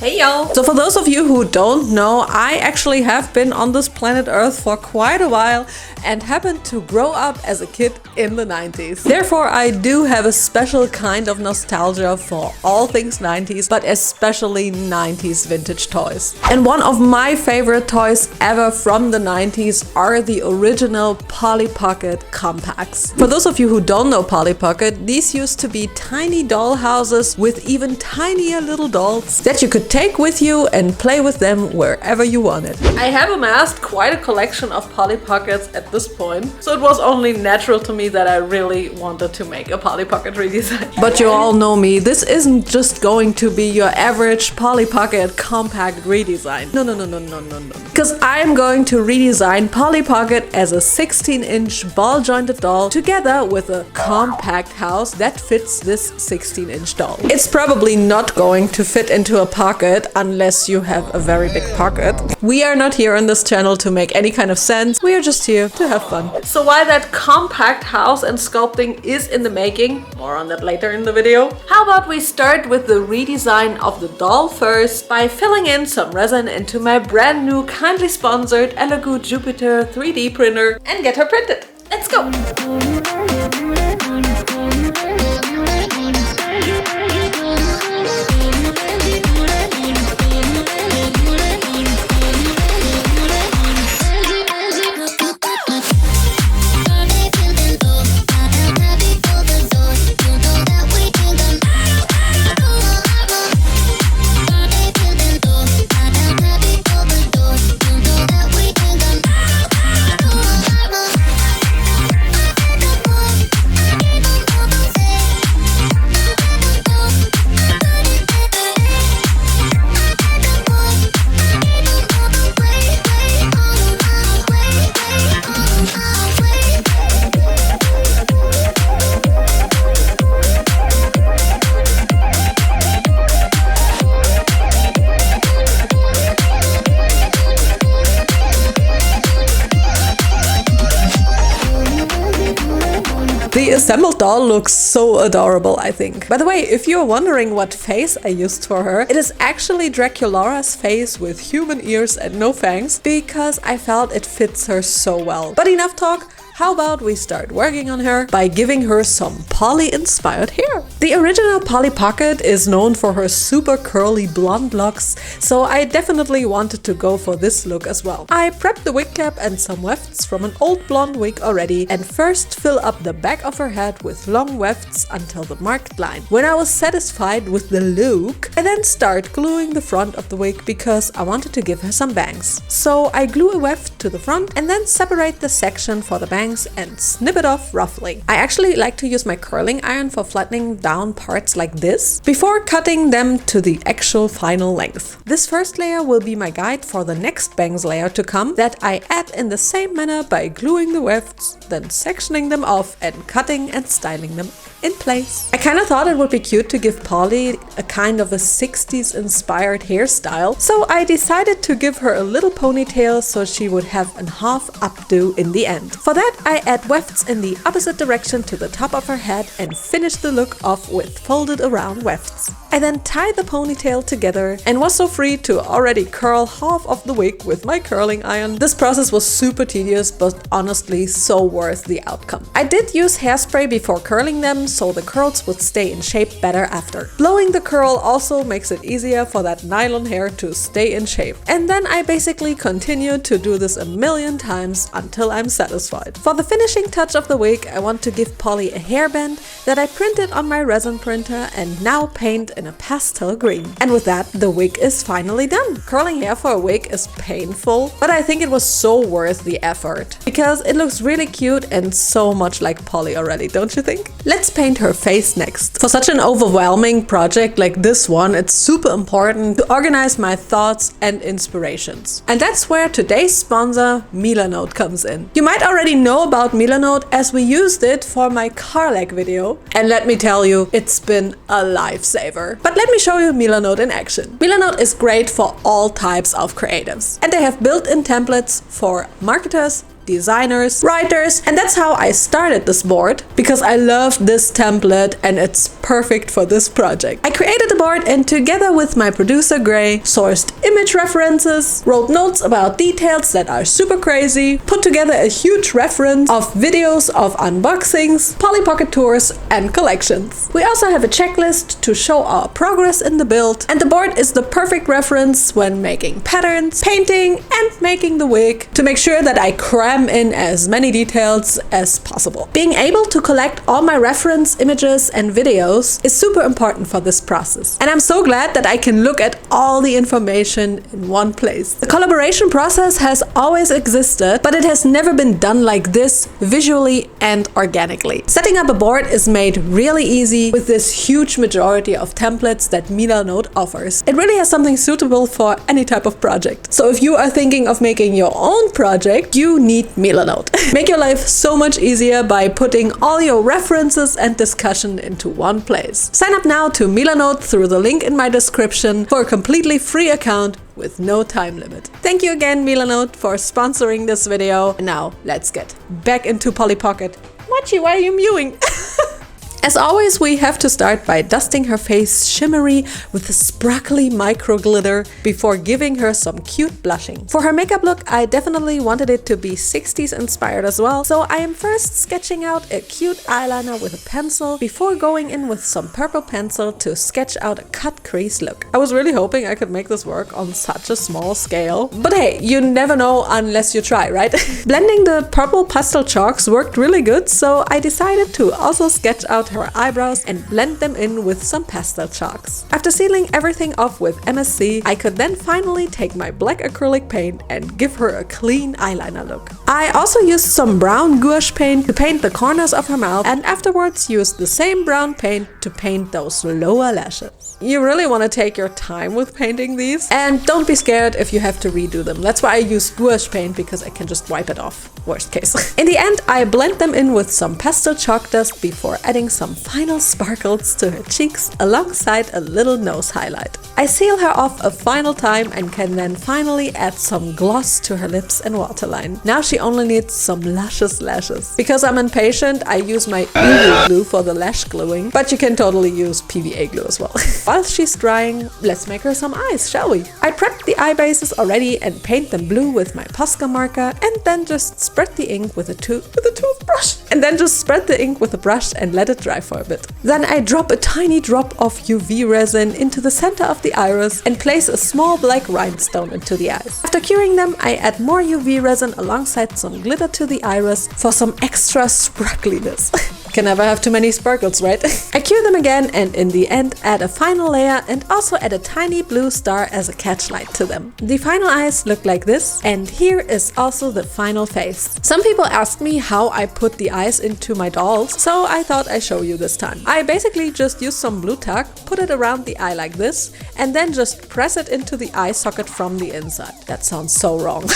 Hey y'all! So for those of you who don't know, I actually have been on this planet Earth for quite a while and happened to grow up as a kid in the 90s. Therefore, I do have a special kind of nostalgia for all things 90s, but especially 90s vintage toys. And one of my favorite toys ever from the 90s are the original Polly Pocket compacts. For those of you who don't know Polly Pocket, these used to be tiny doll houses with even tinier little dolls that you could take with you and play with them wherever you wanted. I have amassed quite a collection of Polly Pockets at this point, so it was only natural to me that I really wanted to make a Polly Pocket redesign. But you all know me, this isn't just going to be your average Polly Pocket compact redesign. No. Because I'm going to redesign Polly Pocket as a 16-inch ball-jointed doll together with a compact house that fits this 16-inch doll. It's probably not going to fit into a pocket unless you have a very big pocket. We are not here on this channel to make any kind of sense. We are just here to have fun. So while that compact house and sculpting is in the making, more on that later in the video, how about we start with the redesign of the doll first by filling in some resin into my brand new kindly sponsored Elegoo Jupiter 3D printer and get her printed. Let's go! The assembled doll looks so adorable, I think. By the way, if you're wondering what face I used for her, it is actually Draculaura's face with human ears and no fangs, because I felt it fits her so well. But enough talk. How about we start working on her by giving her some Polly-inspired hair? The original Polly Pocket is known for her super curly blonde locks, so I definitely wanted to go for this look as well. I prepped the wig cap and some wefts from an old blonde wig already and first fill up the back of her head with long wefts until the marked line. When I was satisfied with the look, I then start gluing the front of the wig because I wanted to give her some bangs. So I glue a weft to the front and then separate the section for the bangs and snip it off roughly. I actually like to use my curling iron for flattening down parts like this before cutting them to the actual final length. This first layer will be my guide for the next bangs layer to come that I add in the same manner by gluing the wefts, then sectioning them off and cutting and styling them in place. I kind of thought it would be cute to give Polly a kind of a 60s inspired hairstyle, so I decided to give her a little ponytail so she would have a half updo in the end. For that, I add wefts in the opposite direction to the top of her head and finish the look off with folded around wefts. I then tie the ponytail together and was so free to already curl half of the wig with my curling iron. This process was super tedious, but honestly so worth the outcome. I did use hairspray before curling them, so the curls would stay in shape better after. Blowing the curl also makes it easier for that nylon hair to stay in shape. And then I basically continued to do this a million times until I'm satisfied. For the finishing touch of the wig, I want to give Polly a hairband that I printed on my resin printer and now paint in a pastel green. And with that, the wig is finally done. Curling hair for a wig is painful, but I think it was so worth the effort because it looks really cute and so much like Polly already, don't you think? Let's paint her face next. For such an overwhelming project like this one, it's super important to organize my thoughts and inspirations. And that's where today's sponsor, Milanote, comes in. You might already know about Milanote as we used it for my car lag video. And let me tell you, it's been a lifesaver. But let me show you Milanote in action. Milanote is great for all types of creatives. And they have built-in templates for marketers designers, writers, and that's how I started this board because I loved this template and it's perfect for this project. I created the board and together with my producer Gray, sourced image references, wrote notes about details that are super crazy, put together a huge reference of videos of unboxings, Polly Pocket tours, and collections. We also have a checklist to show our progress in the build, and the board is the perfect reference when making patterns, painting, and making the wig to make sure that I cram in as many details as possible. Being able to collect all my reference images and videos is super important for this process, and I'm so glad that I can look at all the information in one place. The collaboration process has always existed, but it has never been done like this, visually and organically. Setting up a board is made really easy with this huge majority of templates that Milanote offers. It really has something suitable for any type of project. So if you are thinking of making your own project, you need Milanote. Make your life so much easier by putting all your references and discussion into one place. Sign up now to Milanote through the link in my description for a completely free account with no time limit. Thank you again, Milanote, for sponsoring this video. And now let's get back into Polly Pocket. Mochi, why are you mewing? As always, we have to start by dusting her face shimmery with a sparkly micro glitter before giving her some cute blushing. For her makeup look, I definitely wanted it to be 60s inspired as well, so I am first sketching out a cute eyeliner with a pencil before going in with some purple pencil to sketch out a cut crease look. I was really hoping I could make this work on such a small scale, but hey, you never know unless you try, right? Blending the purple pastel chalks worked really good, so I decided to also sketch out her eyebrows and blend them in with some pastel chalks. After sealing everything off with MSC, I could then finally take my black acrylic paint and give her a clean eyeliner look. I also used some brown gouache paint to paint the corners of her mouth and afterwards used the same brown paint to paint those lower lashes. You really want to take your time with painting these, and don't be scared if you have to redo them. That's why I use gouache paint, because I can just wipe it off, worst case. In the end, I blend them in with some pastel chalk dust before adding some final sparkles to her cheeks alongside a little nose highlight. I seal her off a final time and can then finally add some gloss to her lips and waterline. Now she only needs some luscious lashes. Because I'm impatient, I use my UV glue for the lash gluing, but you can totally use PVA glue as well. While she's drying, let's make her some eyes, shall we? I prepped the eye bases already and paint them blue with my Posca marker, and then just spread the ink with a toothbrush. And then just spread the ink with a brush and let it dry for a bit. Then I drop a tiny drop of UV resin into the center of the iris and place a small black rhinestone into the eyes. After curing them, I add more UV resin alongside some glitter to the iris for some extra sparkliness. Can never have too many sparkles, right? I cure them again and in the end add a final layer and also add a tiny blue star as a catchlight to them. The final eyes look like this, and here is also the final face. Some people ask me how I put the eyes into my dolls, so I thought I'd show you this time. I basically just use some blue tack, put it around the eye like this, and then just press it into the eye socket from the inside. That sounds so wrong.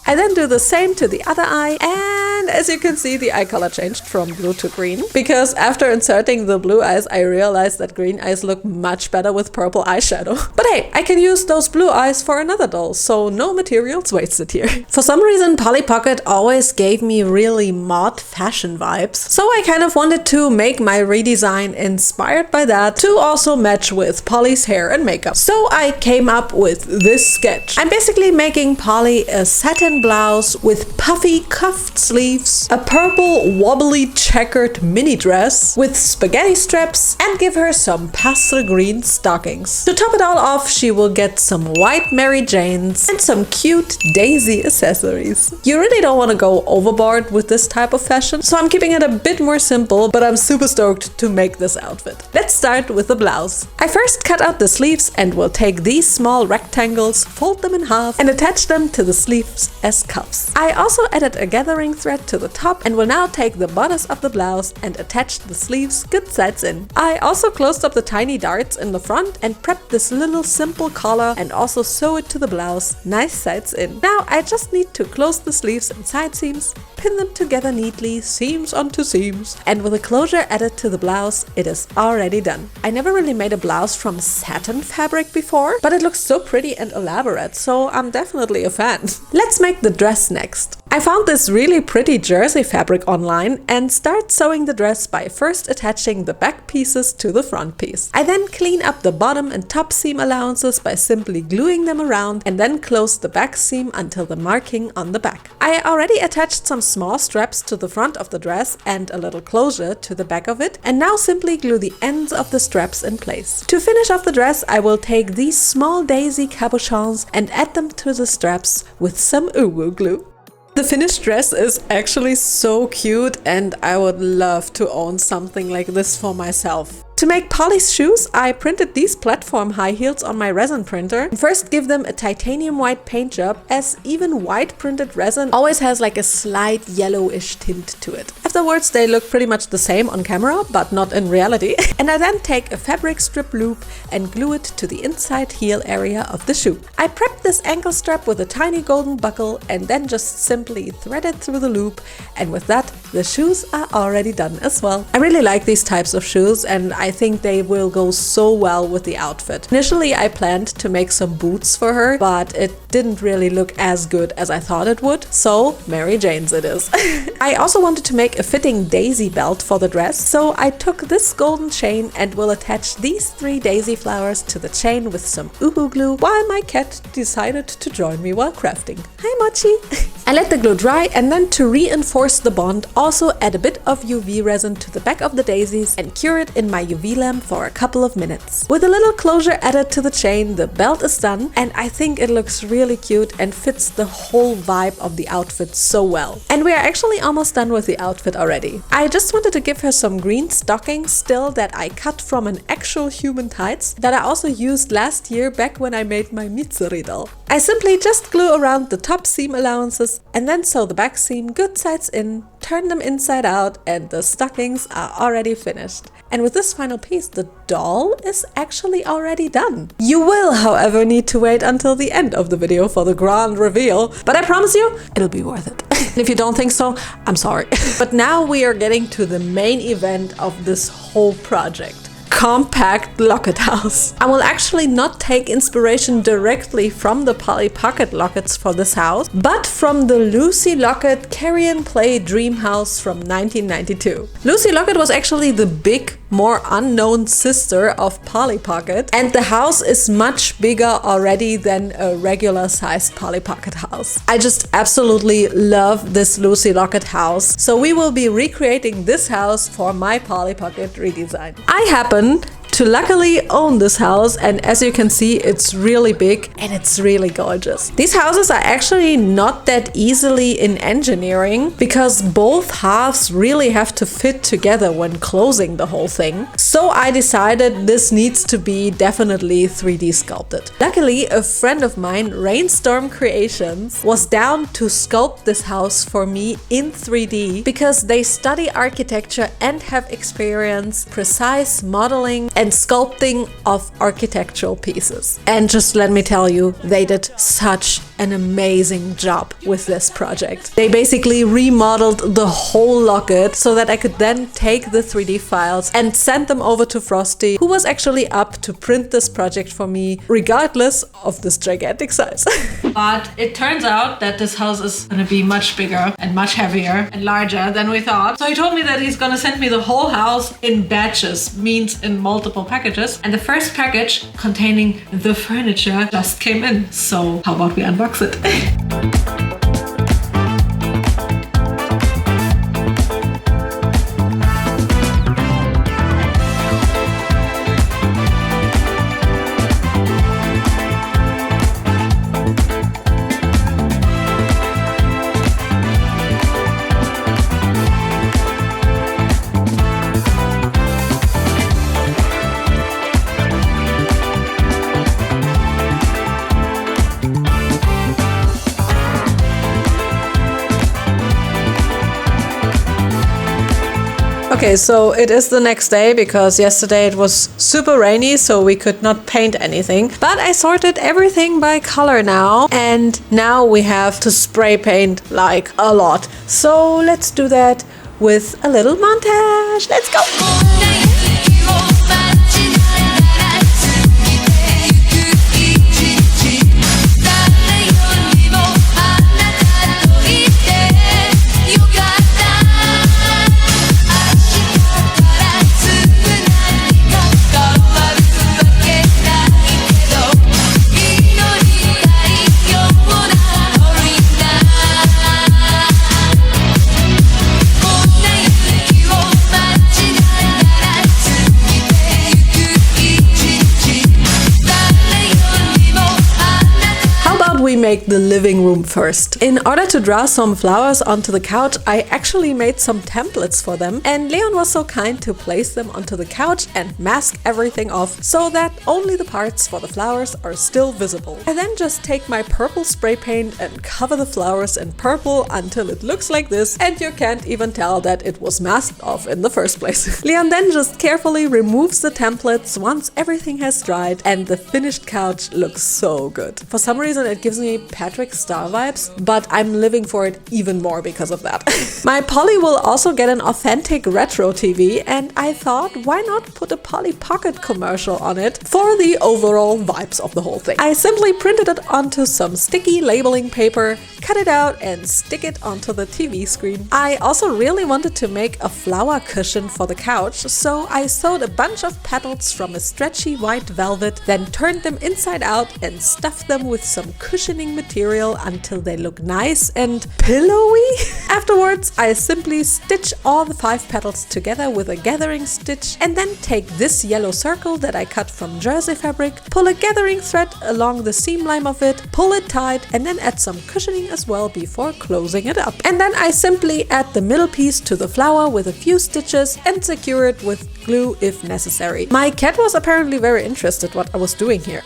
I then do the same to the other eye, and as you can see, the eye color changed from blue to green. Because after inserting the blue eyes, I realized that green eyes look much better with purple eyeshadow. But hey, I can use those blue eyes for another doll, so no materials wasted here. For some reason, Polly Pocket always gave me really mod fashion vibes, so I kind of wanted to make my redesign inspired by that to also match with Polly's hair and makeup. So I came up with this sketch. I'm basically making Polly a satin blouse with puffy cuffed sleeves, a purple wobbly checkered mini dress with spaghetti straps, and give her some pastel green stockings. To top it all off, she will get some white Mary Janes and some cute daisy accessories. You really don't want to go overboard with this type of fashion, so I'm keeping it a bit more simple, but I'm super stoked to make this outfit. Let's start with the blouse. I first cut out the sleeves and will take these small rectangles, fold them in half, and attach them to the sleeves as cuffs. I also added a gathering thread to the top and will now take the bodice of the blouse and attach the sleeves good sides in. I also closed up the tiny darts in the front and prepped this little simple collar and also sew it to the blouse nice sides in. Now I just need to close the sleeves and side seams, pin them together neatly, seams onto seams, and with a closure added to the blouse, it is already done. I never really made a blouse from satin fabric before, but it looks so pretty and elaborate, so I'm definitely a fan. Let's make the dress next. I found this really pretty jersey fabric online and start sewing the dress by first attaching the back pieces to the front piece. I then clean up the bottom and top seam allowances by simply gluing them around and then close the back seam until the marking on the back. I already attached some small straps to the front of the dress and a little closure to the back of it, and now simply glue the ends of the straps in place. To finish off the dress, I will take these small daisy cabochons and add them to the straps with some uwu glue. The finished dress is actually so cute and I would love to own something like this for myself. To make Polly's shoes, I printed these platform high heels on my resin printer and first give them a titanium white paint job, as even white printed resin always has like a slight yellowish tint to it. Afterwards they look pretty much the same on camera, but not in reality. And I then take a fabric strip loop and glue it to the inside heel area of the shoe. I prepped this ankle strap with a tiny golden buckle and then just simply thread it through the loop, and with that the shoes are already done as well. I really like these types of shoes and I think they will go so well with the outfit. Initially I planned to make some boots for her, but it didn't really look as good as I thought it would, so Mary Jane's it is. I also wanted to make a fitting daisy belt for the dress, so I took this golden chain and will attach these 3 daisy flowers to the chain with some uhu glue, while my cat decided to join me while crafting. Hi Mochi! I let the glue dry and then, to reinforce the bond, also add a bit of UV resin to the back of the daisies and cure it in my UV lamp for a couple of minutes. With a little closure added to the chain, the belt is done, and I think it looks really cute and fits the whole vibe of the outfit so well. And we are actually almost done with the outfit already. I just wanted to give her some green stockings still that I cut from an actual human tights that I also used last year back when I made my Mitsuri doll. I simply just glue around the top seam allowances and then sew the back seam good sides in, turn them inside out, and the stockings are already finished. And with this final piece, the doll is actually already done. You will, however, need to wait until the end of the video for the grand reveal, but I promise you, it'll be worth it. And if you don't think so, I'm sorry. But now we are getting to the main event of this whole project. Compact locket house. I will actually not take inspiration directly from the Polly Pocket lockets for this house, but from the Lucy Locket Carry and Play Dream House from 1992. Lucy Locket was actually the big, more unknown sister of Polly Pocket, and the house is much bigger already than a regular sized Polly Pocket house. I just absolutely love this Lucy Locket house, so we will be recreating this house for my Polly Pocket redesign. I happen to luckily own this house, and as you can see, it's really big and it's really gorgeous. These houses are actually not that easily in engineering because both halves really have to fit together when closing the whole thing. So I decided this needs to be definitely 3D sculpted. Luckily, a friend of mine, Rainstorm Creations, was down to sculpt this house for me in 3D because they study architecture and have experience precise modeling and sculpting of architectural pieces. And just let me tell you, they did such an amazing job with this project. They basically remodeled the whole locket so that I could then take the 3D files and send them over to Frosty, who was actually up to print this project for me, regardless of this gigantic size. But it turns out that this house is gonna be much bigger and much heavier and larger than we thought. So he told me that he's gonna send me the whole house in batches, means in multiple packages. And the first package containing the furniture just came in. So how about we unbox it? Okay, so it is the next day because yesterday it was super rainy, so we could not paint anything. But I sorted everything by color now, and now we have to spray paint like a lot. So let's do that with a little montage. Let's go! we make the living room first. In order to draw some flowers onto the couch, I actually made some templates for them, and Leon was so kind to place them onto the couch and mask everything off so that only the parts for the flowers are still visible. I then just take my purple spray paint and cover the flowers in purple until it looks like this, and you can't even tell that it was masked off in the first place. Leon then just carefully removes the templates once everything has dried, and the finished couch looks so good. For some reason it gives me Patrick Star vibes, but I'm living for it even more because of that. My Polly will also get an authentic retro TV, and I thought, why not put a Polly Pocket commercial on it for the overall vibes of the whole thing. I simply printed it onto some sticky labeling paper, cut it out and stick it onto the TV screen. I also really wanted to make a flower cushion for the couch, so I sewed a bunch of petals from a stretchy white velvet, then turned them inside out and stuffed them with some cushioning material until they look nice and pillowy. Afterwards, I simply stitch all the 5 petals together with a gathering stitch, and then take this yellow circle that I cut from jersey fabric, pull a gathering thread along the seam line of it, pull it tight, and then add some cushioning as well before closing it up. And then I simply add the middle piece to the flower with a few stitches and secure it with glue if necessary. My cat was apparently very interested what I was doing here.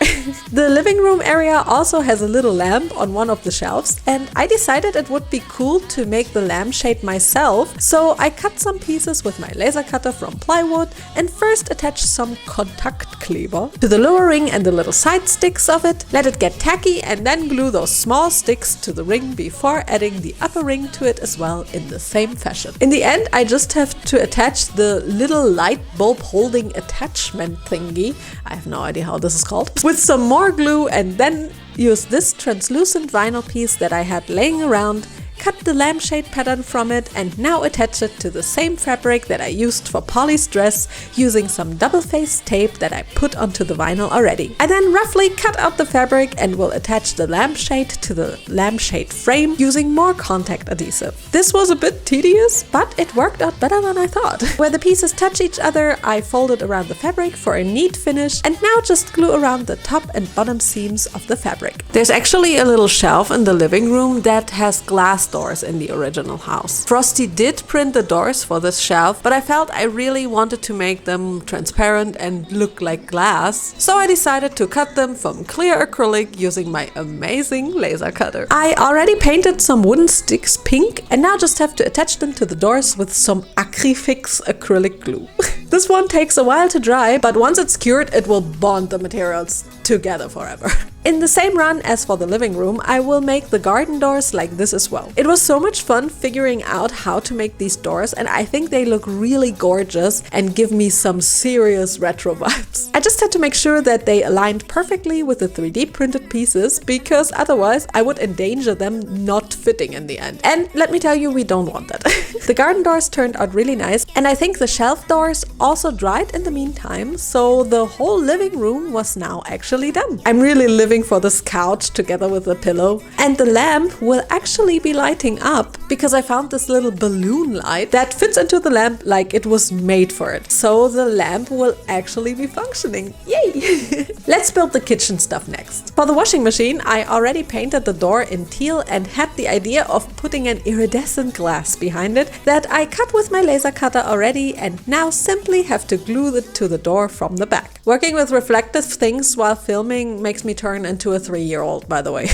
The living room area also has a little lamp on one of the shelves, and I decided it would be cool to make the lampshade myself, so I cut some pieces with my laser cutter from plywood and first attached some contact kleber to the lower ring and the little side sticks of it, let it get tacky, and then glue those small sticks to the ring before adding the upper ring to it as well in the same fashion. In the end, I just have to attach the little light bulb holding attachment thingy, I have no idea how this is called, with some more glue, and then use this translucent vinyl piece that I had laying around, cut the lampshade pattern from it, and now attach it to the same fabric that I used for Polly's dress using some double-faced tape that I put onto the vinyl already. I then roughly cut out the fabric and will attach the lampshade to the lampshade frame using more contact adhesive. This was a bit tedious, but it worked out better than I thought. Where the pieces touch each other, I folded around the fabric for a neat finish, and now just glue around the top and bottom seams of the fabric. There's actually a little shelf in the living room that has glass doors in the original house. Frosty did print the doors for this shelf, but I felt I really wanted to make them transparent and look like glass, so I decided to cut them from clear acrylic using my amazing laser cutter. I already painted some wooden sticks pink and now just have to attach them to the doors with some Acryfix acrylic glue. This one takes a while to dry, but once it's cured, it will bond the materials together forever. In the same run as for the living room, I will make the garden doors like this as well. It was so much fun figuring out how to make these doors, and I think they look really gorgeous and give me some serious retro vibes. I just had to make sure that they aligned perfectly with the 3D printed pieces, because otherwise I would endanger them not fitting in the end. And let me tell you, we don't want that. The garden doors turned out really nice, and I think the shelf doors also dried in the meantime, so the whole living room was now actually done. I'm really living for this couch together with the pillow, and the lamp will actually be lighting up because I found this little balloon light that fits into the lamp like it was made for it. So the lamp will actually be functioning. Yay! Let's build the kitchen stuff next. For the washing machine, I already painted the door in teal and had the idea of putting an iridescent glass behind it that I cut with my laser cutter already, and now simply have to glue it to the door from the back. Working with reflective things while filming makes me turn into a 3-year-old, by the way.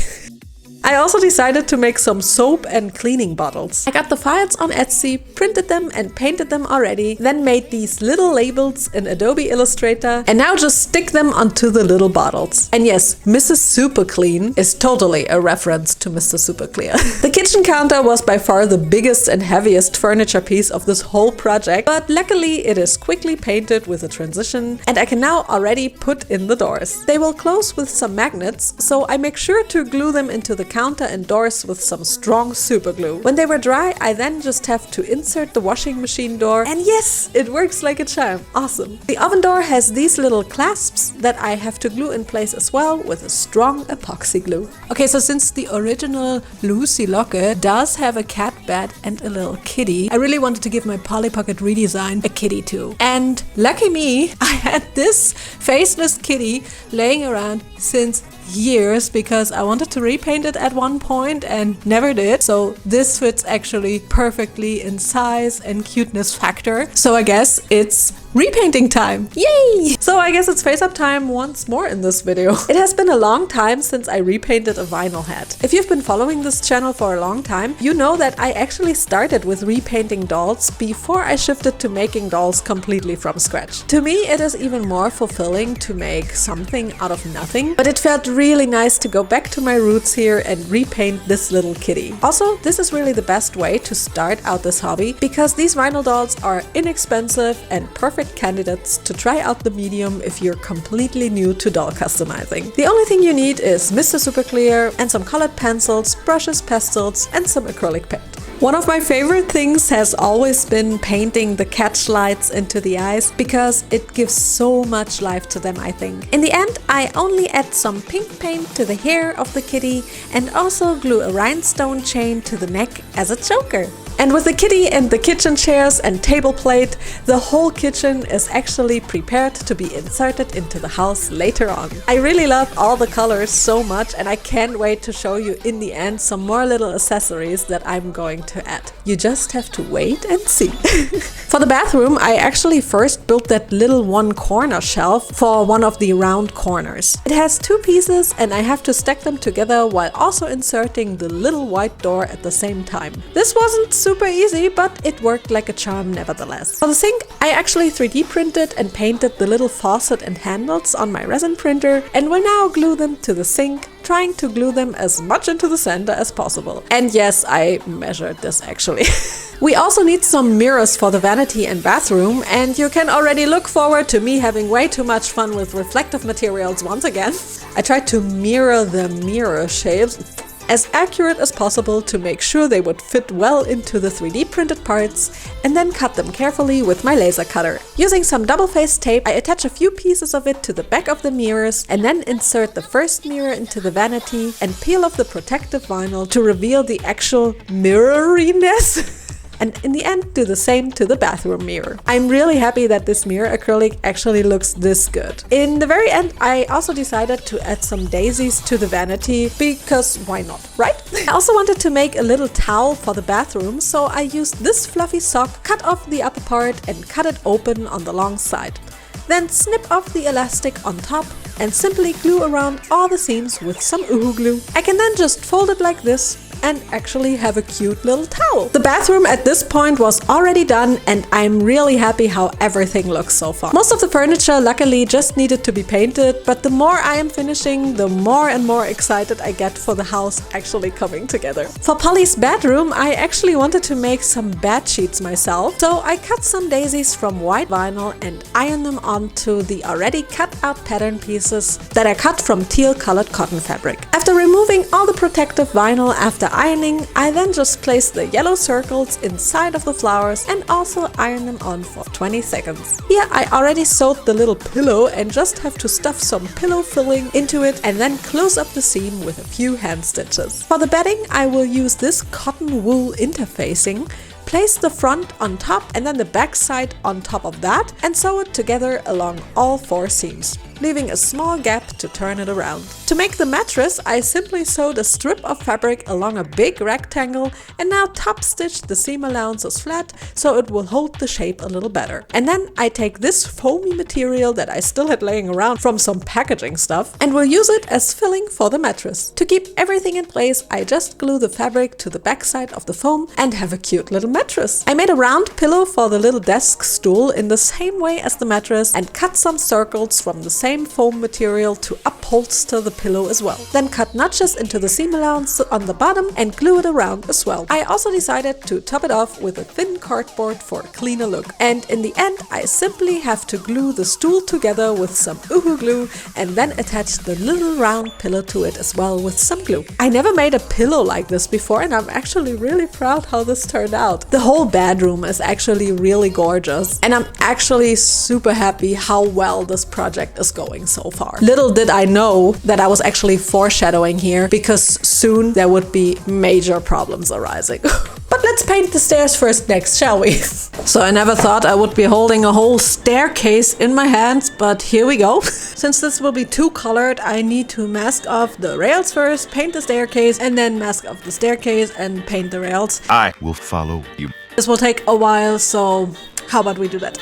I also decided to make some soap and cleaning bottles. I got the files on Etsy, printed them and painted them already, then made these little labels in Adobe Illustrator, and now just stick them onto the little bottles. And yes, Mrs. Super Clean is totally a reference to Mr. Super Clear. The kitchen counter was by far the biggest and heaviest furniture piece of this whole project, but luckily it is quickly painted with a transition, and I can now already put in the doors. They will close with some magnets, so I make sure to glue them into the counter and doors with some strong super glue. When they were dry, I then just have to insert the washing machine door, and yes, it works like a charm. Awesome. The oven door has these little clasps that I have to glue in place as well with a strong epoxy glue. Okay, so since the original Lucy locket does have a cat bed and a little kitty, I really wanted to give my Polly Pocket redesign a kitty too. And lucky me, I had this faceless kitty laying around since years because I wanted to repaint it at one point and never did. So this fits actually perfectly in size and cuteness factor. So I guess it's repainting time. Yay! So I guess it's face up time once more in this video. It has been a long time since I repainted a vinyl head. If you've been following this channel for a long time, you know that I actually started with repainting dolls before I shifted to making dolls completely from scratch. To me, it is even more fulfilling to make something out of nothing, but it felt really nice to go back to my roots here and repaint this little kitty. Also, this is really the best way to start out this hobby because these vinyl dolls are inexpensive and perfect candidates to try out the medium if you're completely new to doll customizing. The only thing you need is Mr. Super Clear and some colored pencils, brushes, pastels, and some acrylic paint. One of my favorite things has always been painting the catch lights into the eyes because it gives so much life to them, I think. In the end, I only add some pink paint to the hair of the kitty and also glue a rhinestone chain to the neck as a choker. And with the kitty and the kitchen chairs and table plate, the whole kitchen is actually prepared to be inserted into the house later on. I really love all the colors so much and I can't wait to show you in the end some more little accessories that I'm going to add. You just have to wait and see. For the bathroom, I actually first built that little one corner shelf for one of the round corners. It has two pieces and I have to stack them together while also inserting the little white door at the same time. This wasn't super easy, but it worked like a charm nevertheless. For the sink, I actually 3D printed and painted the little faucet and handles on my resin printer and will now glue them to the sink, trying to glue them as much into the center as possible. And yes, I measured this actually. We also need some mirrors for the vanity and bathroom, and you can already look forward to me having way too much fun with reflective materials once again. I tried to mirror the mirror shapes as accurate as possible to make sure they would fit well into the 3D printed parts and then cut them carefully with my laser cutter. Using some double-faced tape, I attach a few pieces of it to the back of the mirrors and then insert the first mirror into the vanity and peel off the protective vinyl to reveal the actual mirroriness. And in the end, do the same to the bathroom mirror. I'm really happy that this mirror acrylic actually looks this good. In the very end, I also decided to add some daisies to the vanity because why not, right? I also wanted to make a little towel for the bathroom, so I used this fluffy sock, cut off the upper part and cut it open on the long side. Then snip off the elastic on top and simply glue around all the seams with some Uhu glue. I can then just fold it like this and actually have a cute little towel. The bathroom at this point was already done and I'm really happy how everything looks so far. Most of the furniture luckily just needed to be painted, but the more I am finishing, the more and more excited I get for the house actually coming together. For Polly's bedroom, I actually wanted to make some bed sheets myself, so I cut some daisies from white vinyl and ironed them onto the already cut out pattern pieces that I cut from teal colored cotton fabric. After removing all the protective vinyl after ironing, I then just place the yellow circles inside of the flowers and also iron them on for 20 seconds. Here I already sewed the little pillow and just have to stuff some pillow filling into it and then close up the seam with a few hand stitches. For the bedding, I will use this cotton wool interfacing. Place the front on top and then the back side on top of that and sew it together along all four seams, leaving a small gap to turn it around. To make the mattress, I simply sewed a strip of fabric along a big rectangle and now top stitched the seam allowances flat so it will hold the shape a little better. And then I take this foamy material that I still had laying around from some packaging stuff and will use it as filling for the mattress. To keep everything in place, I just glue the fabric to the backside of the foam and have a cute little mattress. I made a round pillow for the little desk stool in the same way as the mattress and cut some circles from the same foam material to upholster the pillow as well. Then cut notches into the seam allowance on the bottom and glue it around as well. I also decided to top it off with a thin cardboard for a cleaner look. And in the end, I simply have to glue the stool together with some Uhu glue and then attach the little round pillow to it as well with some glue. I never made a pillow like this before and I'm actually really proud how this turned out. The whole bedroom is actually really gorgeous and I'm actually super happy how well this project is going so far. Little did I know that I was actually foreshadowing here because soon there would be major problems arising. But let's let's paint the stairs first next, shall we? So I never thought I would be holding a whole staircase in my hands, but here we go. Since this will be two colored, I need to mask off the rails first, paint the staircase, and then mask off the staircase and paint the rails. I will follow you. This will take a while, so how about we do that?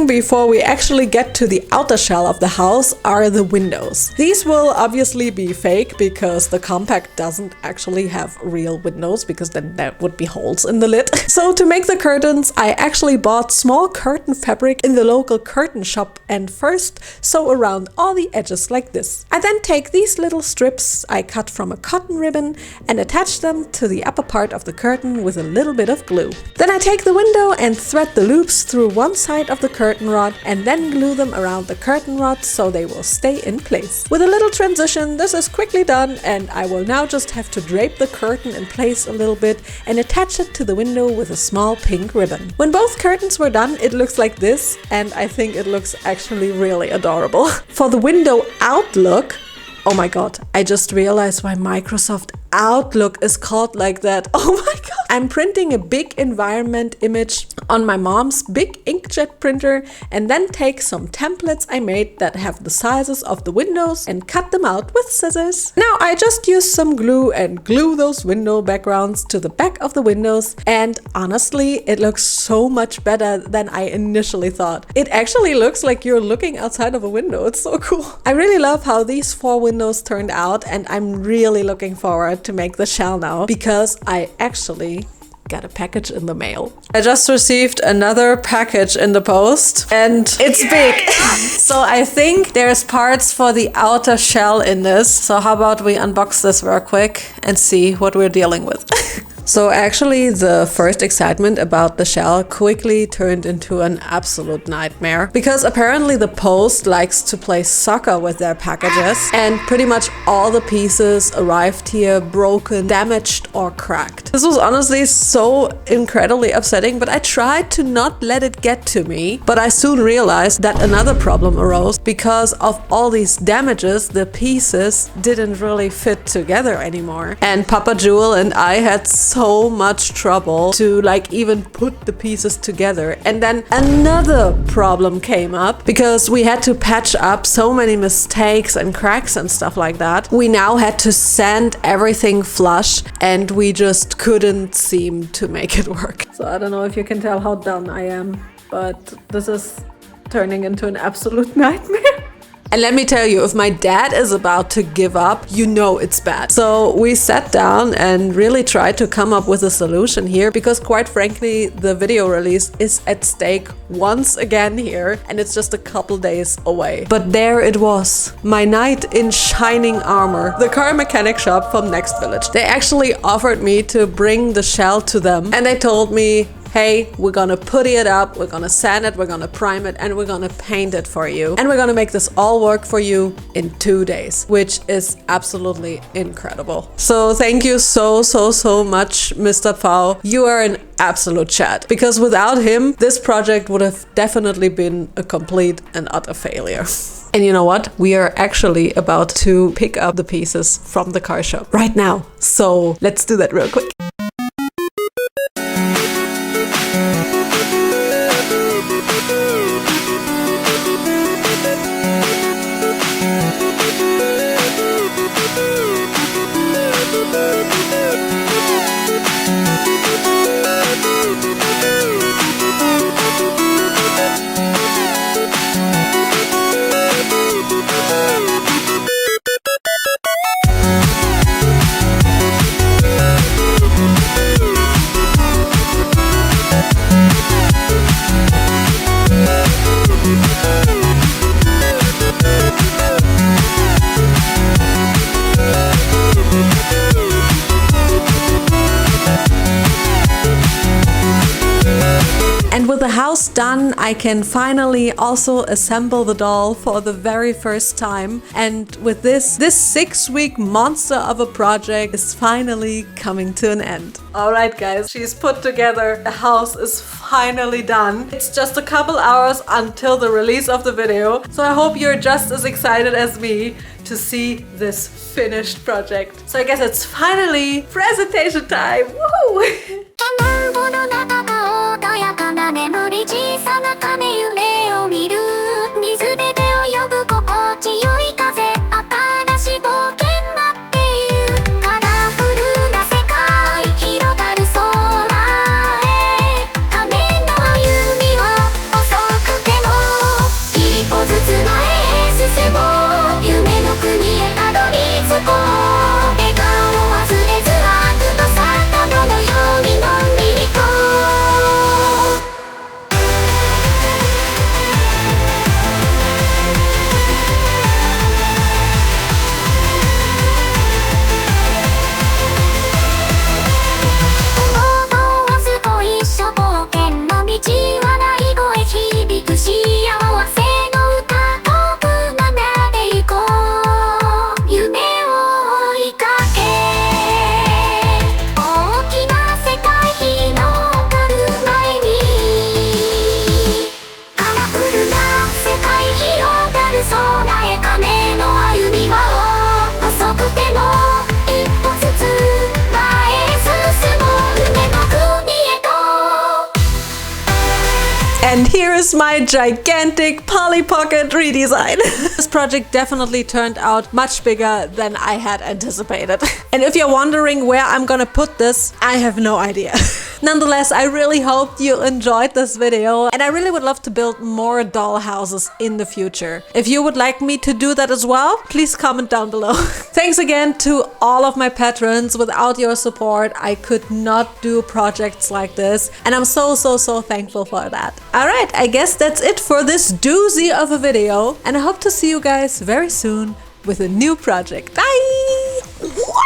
Before we actually get to the outer shell of the house are the windows. These will obviously be fake because the compact doesn't actually have real windows, because then there would be holes in the lid. So to make the curtains, I actually bought small curtain fabric in the local curtain shop and first sew around all the edges like this. I then take these little strips I cut from a cotton ribbon and attach them to the upper part of the curtain with a little bit of glue. Then I take the window and thread the loops through one side of the curtain rod and then glue them around the curtain rod so they will stay in place. With a little transition, this is quickly done, and I will now just have to drape the curtain in place a little bit and attach it to the window with a small pink ribbon. When both curtains were done, it looks like this, and I think it looks actually really adorable. For the window outlook, oh my god, I just realized why Microsoft Outlook is called like that. Oh my god. I'm printing a big environment image on my mom's big inkjet printer and then take some templates I made that have the sizes of the windows and cut them out with scissors. Now I just use some glue and glue those window backgrounds to the back of the windows, and honestly it looks so much better than I initially thought. It actually looks like you're looking outside of a window. It's so cool. I really love how these 4 windows turned out, and I'm really looking forward to make the shell now because I actually got a package in the mail. I just received another package in the post and it's big. So I think there's parts for the outer shell in this. So how about we unbox this real quick and see what we're dealing with. So actually the first excitement about the shell quickly turned into an absolute nightmare because apparently the post likes to play soccer with their packages and pretty much all the pieces arrived here broken, damaged or cracked. This was honestly so incredibly upsetting, but I tried to not let it get to me. But I soon realized that another problem arose because of all these damages. The pieces didn't really fit together anymore, and Papa Jewel and I had so much trouble to even put the pieces together. And then another problem came up because we had to patch up so many mistakes and cracks and stuff like that. We now had to sand everything flush and we just couldn't seem to make it work. So I don't know if you can tell how done I am, but this is turning into an absolute nightmare. And let me tell you, if my dad is about to give up, you know it's bad. So we sat down and really tried to come up with a solution here because quite frankly, the video release is at stake once again here and it's just a couple days away. But there it was, my knight in shining armor, the car mechanic shop from Next Village. They actually offered me to bring the shell to them and they told me, hey, we're gonna putty it up, we're gonna sand it, we're gonna prime it, and we're gonna paint it for you. And we're gonna make this all work for you in 2 days, which is absolutely incredible. So thank you so much, Mr. Pfau. You are an absolute chat, because without him, this project would have definitely been a complete and utter failure. And you know what? We are actually about to pick up the pieces from the car shop right now. So let's do that real quick. And with the house done, I can finally also assemble the doll for the very first time. And with this 6-week monster of a project is finally coming to an end. Alright guys, she's put together. The house is finally done. It's just a couple hours until the release of the video. So I hope you're just as excited as me to see this finished project. So I guess it's finally presentation time. Woohoo! 眠り小さな鐘夢を見るに全てを呼ぶ心地よい風新しい冒険待っているカラフルな世界広がる空へ仮面の歩みは遅くても一歩ずつ前へ進もう夢の国へたどり着こう笑顔を忘れず悪と去ったどのようにのんびりとAnd here is my gigantic Polly Pocket redesign. This project definitely turned out much bigger than I had anticipated. And if you're wondering where I'm gonna put this, I have no idea. Nonetheless, I really hope you enjoyed this video and I really would love to build more doll houses in the future. If you would like me to do that as well, please comment down below. Thanks again to all of my patrons. Without your support, I could not do projects like this. And I'm so thankful for that. Alright, I guess that's it for this doozy of a video. And I hope to see you guys very soon with a new project. Bye!